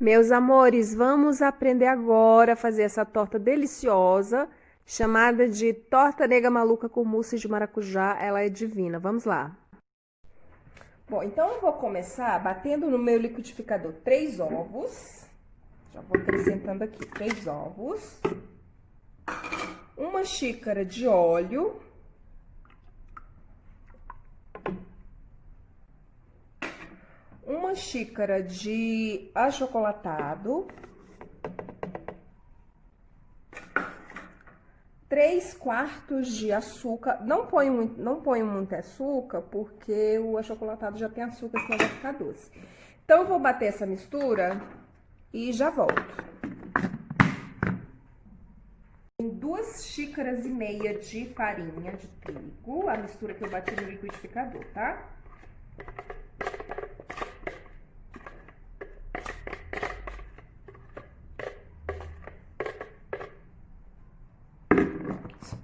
Meus amores, vamos aprender agora a fazer essa torta deliciosa, chamada de torta nega maluca com mousse de maracujá. Ela é divina. Vamos lá. Bom, então eu vou começar batendo no meu liquidificador 3 ovos. Já vou acrescentando aqui 3 ovos. 1 xícara de óleo. 1 xícara de achocolatado, 3/4 de açúcar. Não ponho muito açúcar, porque o achocolatado já tem açúcar, senão vai ficar doce. Então, eu vou bater essa mistura e já volto. 2 xícaras e meia de farinha de trigo, a mistura que eu bati no liquidificador, tá?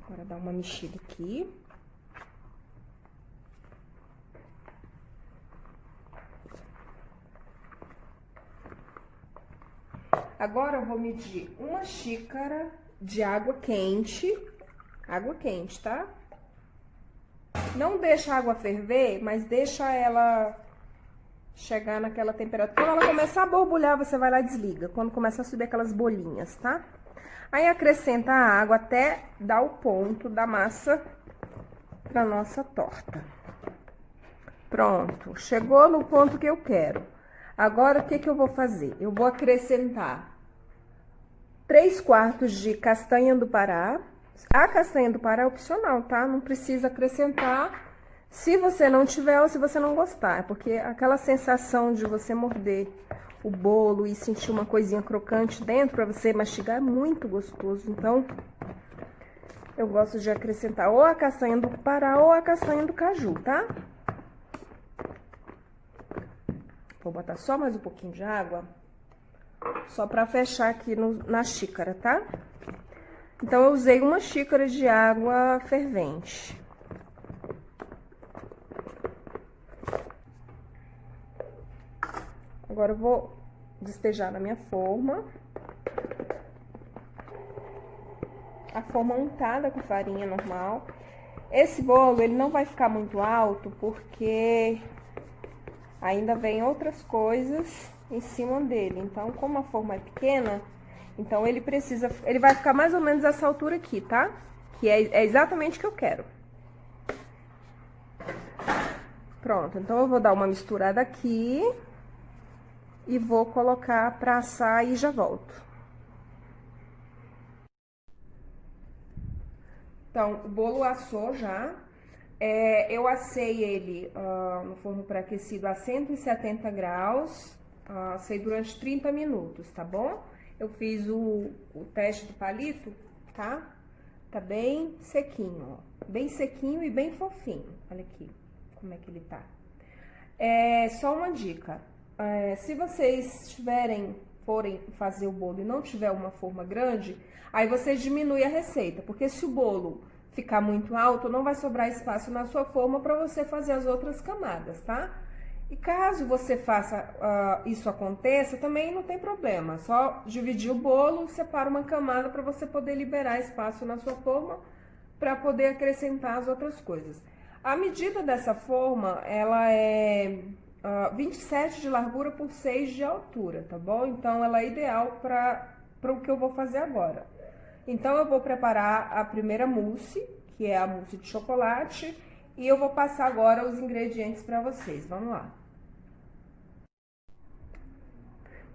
Agora dar uma mexida aqui. Agora eu vou medir 1 xícara de água quente, tá? Não deixa a água ferver, mas deixa ela chegar naquela temperatura. Quando ela começar a borbulhar, você vai lá e desliga, quando começa a subir aquelas bolinhas, tá? Aí acrescenta a água até dar o ponto da massa para nossa torta. Pronto, chegou no ponto que eu quero. Agora, o que que eu vou fazer? Eu vou acrescentar 3/4 de castanha do Pará. A castanha do Pará é opcional, tá? Não precisa acrescentar se você não tiver ou se você não gostar. Porque aquela sensação de você morder o bolo e sentir uma coisinha crocante dentro para você mastigar é muito gostoso. Então, eu gosto de acrescentar ou a castanha do Pará ou a castanha do caju, tá? Vou botar só mais um pouquinho de água, só para fechar aqui na xícara, tá? Então, eu usei 1 xícara de água fervente. Agora, eu vou despejar na minha forma. A forma untada com farinha normal. Esse bolo, ele não vai ficar muito alto, porque ainda vem outras coisas em cima dele. Então, como a forma é pequena, então ele vai ficar mais ou menos essa altura aqui, tá? Que é exatamente o que eu quero. Pronto, então eu vou dar uma misturada aqui e vou colocar pra assar e já volto. Então, o bolo assou já. Eu assei ele no forno pré-aquecido a 170 graus, assei durante 30 minutos, tá bom? Eu fiz o teste do palito, tá? Tá bem sequinho, ó. Bem sequinho e bem fofinho. Olha aqui como é que ele tá. Só uma dica. Se vocês forem fazer o bolo e não tiver uma forma grande, aí você diminui a receita, porque se o bolo ficar muito alto, não vai sobrar espaço na sua forma para você fazer as outras camadas, tá? E caso você faça isso aconteça, também não tem problema, só dividir o bolo, separa uma camada para você poder liberar espaço na sua forma para poder acrescentar as outras coisas. A medida dessa forma, ela é 27 de largura por 6 de altura, tá bom? Então, ela é ideal para o que eu vou fazer agora. Então, eu vou preparar a primeira mousse, que é a mousse de chocolate, e eu vou passar agora os ingredientes para vocês. Vamos lá.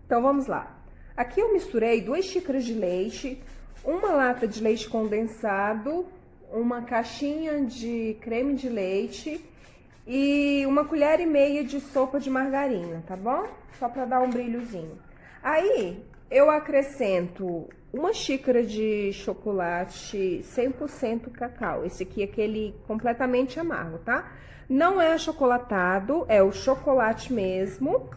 Então, vamos lá. Aqui eu misturei 2 xícaras de leite, 1 lata de leite condensado, 1 caixinha de creme de leite e 1,5 colher de sopa de margarina, tá bom? Só para dar um brilhozinho. Aí, eu acrescento 1 xícara de chocolate 100% cacau. Esse aqui é aquele completamente amargo, tá? Não é achocolatado, é o chocolate mesmo.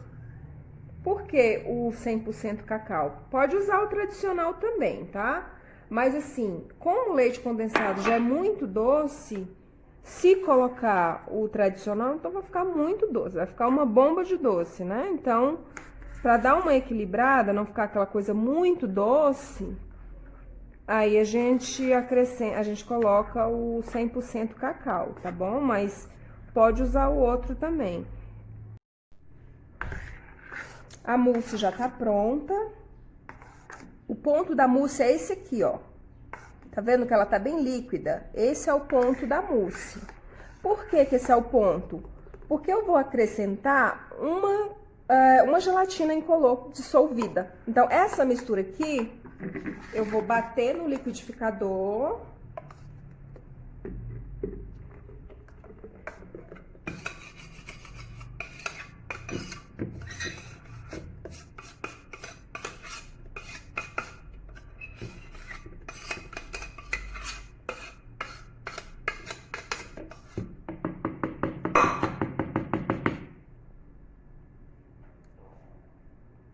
Por que o 100% cacau? Pode usar o tradicional também, tá? Mas assim, como o leite condensado já é muito doce, se colocar o tradicional, então vai ficar muito doce, vai ficar uma bomba de doce, né? Então, Para dar uma equilibrada, não ficar aquela coisa muito doce, aí a gente acrescenta, a gente coloca o 100% cacau, tá bom? Mas pode usar o outro também. A mousse já tá pronta. O ponto da mousse é esse aqui, ó. Tá vendo que ela tá bem líquida? Esse é o ponto da mousse. Por que que esse é o ponto? Porque eu vou acrescentar uma gelatina incolor dissolvida. Então, essa mistura aqui, eu vou bater no liquidificador.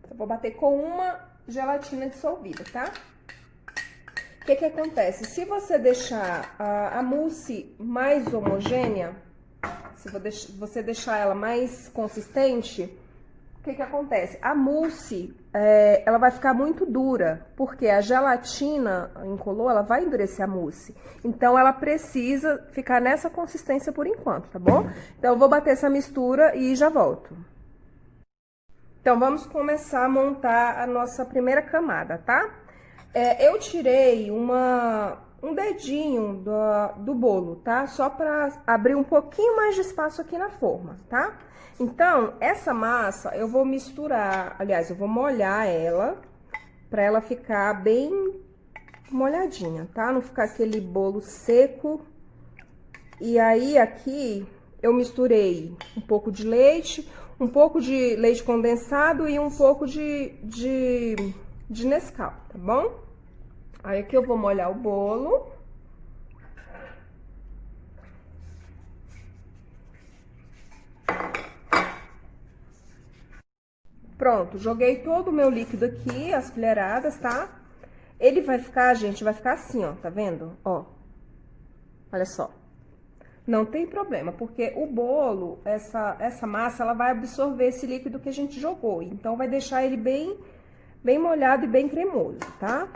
Eu vou bater com uma gelatina dissolvida, tá? O que que acontece? Se você deixar a mousse mais homogênea, se você deixar ela mais consistente, o que que acontece? A mousse, ela vai ficar muito dura, porque a gelatina incolor, ela vai endurecer a mousse. Então, ela precisa ficar nessa consistência por enquanto, tá bom? Então, eu vou bater essa mistura e já volto. Então, vamos começar a montar a nossa primeira camada, tá? Eu tirei um dedinho do bolo, tá? Só pra abrir um pouquinho mais de espaço aqui na forma, tá? Então, essa massa eu vou misturar, aliás, eu vou molhar ela pra ela ficar bem molhadinha, tá? Não ficar aquele bolo seco. E aí, aqui, eu misturei um pouco de leite, um pouco de leite condensado e um pouco de Nescau, tá bom? Aí, aqui eu vou molhar o bolo. Pronto, joguei todo o meu líquido aqui, as colheradas, tá? Ele vai ficar, gente, vai ficar assim, ó, tá vendo? Ó, olha só. Não tem problema, porque o bolo, essa massa, ela vai absorver esse líquido que a gente jogou. Então, vai deixar ele bem molhado e bem cremoso, tá?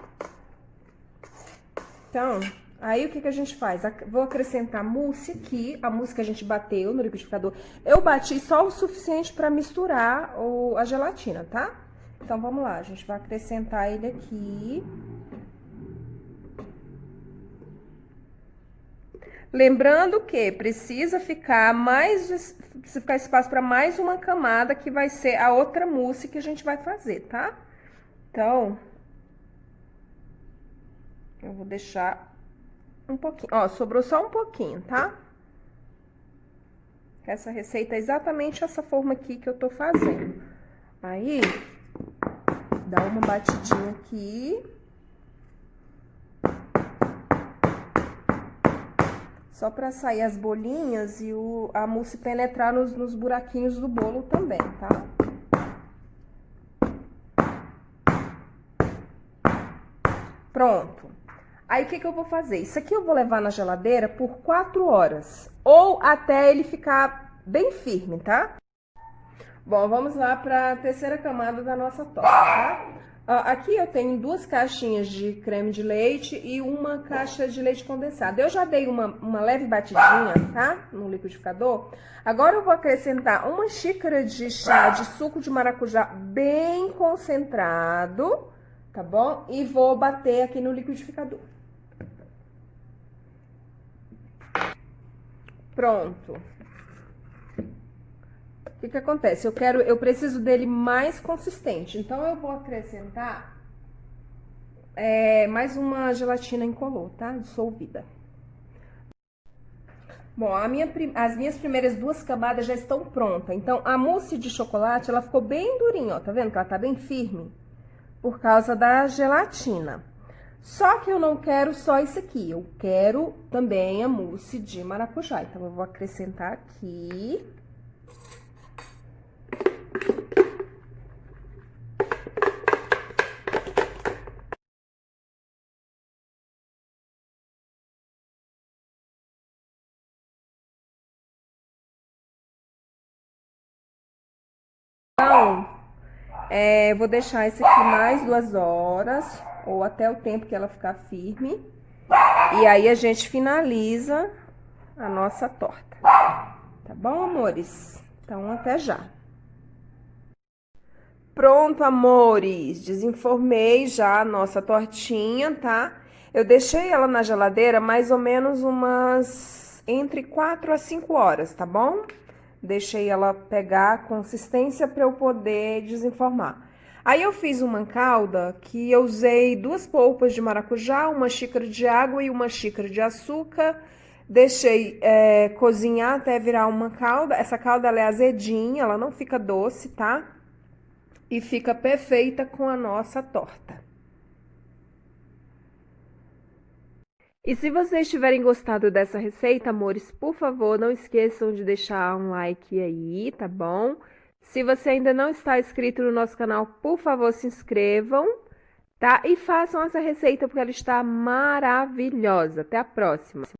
Então, aí o que que a gente faz? Vou acrescentar mousse aqui, a mousse que a gente bateu no liquidificador. Eu bati só o suficiente para misturar a gelatina, tá? Então, vamos lá, a gente vai acrescentar ele aqui. Lembrando que precisa ficar espaço para mais uma camada, que vai ser a outra mousse que a gente vai fazer, tá? Então, eu vou deixar um pouquinho, ó, sobrou só um pouquinho, tá? Essa receita é exatamente essa forma aqui que eu tô fazendo. Aí, dá uma batidinha aqui. Só pra sair as bolinhas e a mousse penetrar nos buraquinhos do bolo também, tá? Pronto. Aí, o que que eu vou fazer? Isso aqui eu vou levar na geladeira por 4 horas. Ou até ele ficar bem firme, tá? Bom, vamos lá para a terceira camada da nossa torta, tá? Aqui eu tenho 2 caixinhas de creme de leite e uma caixa de leite condensado. Eu já dei uma leve batidinha, tá? No liquidificador. Agora eu vou acrescentar 1 xícara de chá de suco de maracujá bem concentrado, tá bom? E vou bater aqui no liquidificador. Pronto. O que que acontece? Eu preciso dele mais consistente, então eu vou acrescentar mais uma gelatina incolor, tá? Dissolvida. Bom, as minhas primeiras 2 camadas já estão prontas. Então, a mousse de chocolate, ela ficou bem durinha, ó. Tá vendo que ela tá bem firme? Por causa da gelatina. Só que eu não quero só isso aqui. Eu quero também a mousse de maracujá. Então, eu vou acrescentar aqui. Então, Vou deixar esse aqui mais 2 horas, ou até o tempo que ela ficar firme. E aí a gente finaliza a nossa torta. Tá bom, amores? Então, até já. Pronto, amores. Desenformei já a nossa tortinha, tá? Eu deixei ela na geladeira mais ou menos umas entre 4 a 5 horas, tá bom? Deixei ela pegar a consistência para eu poder desenformar. Aí eu fiz uma calda que eu usei 2 polpas de maracujá, 1 xícara de água e 1 xícara de açúcar. Deixei cozinhar até virar uma calda. Essa calda ela é azedinha, ela não fica doce, tá? E fica perfeita com a nossa torta. E se vocês tiverem gostado dessa receita, amores, por favor, não esqueçam de deixar um like aí, tá bom? Se você ainda não está inscrito no nosso canal, por favor, se inscrevam, tá? E façam essa receita porque ela está maravilhosa. Até a próxima!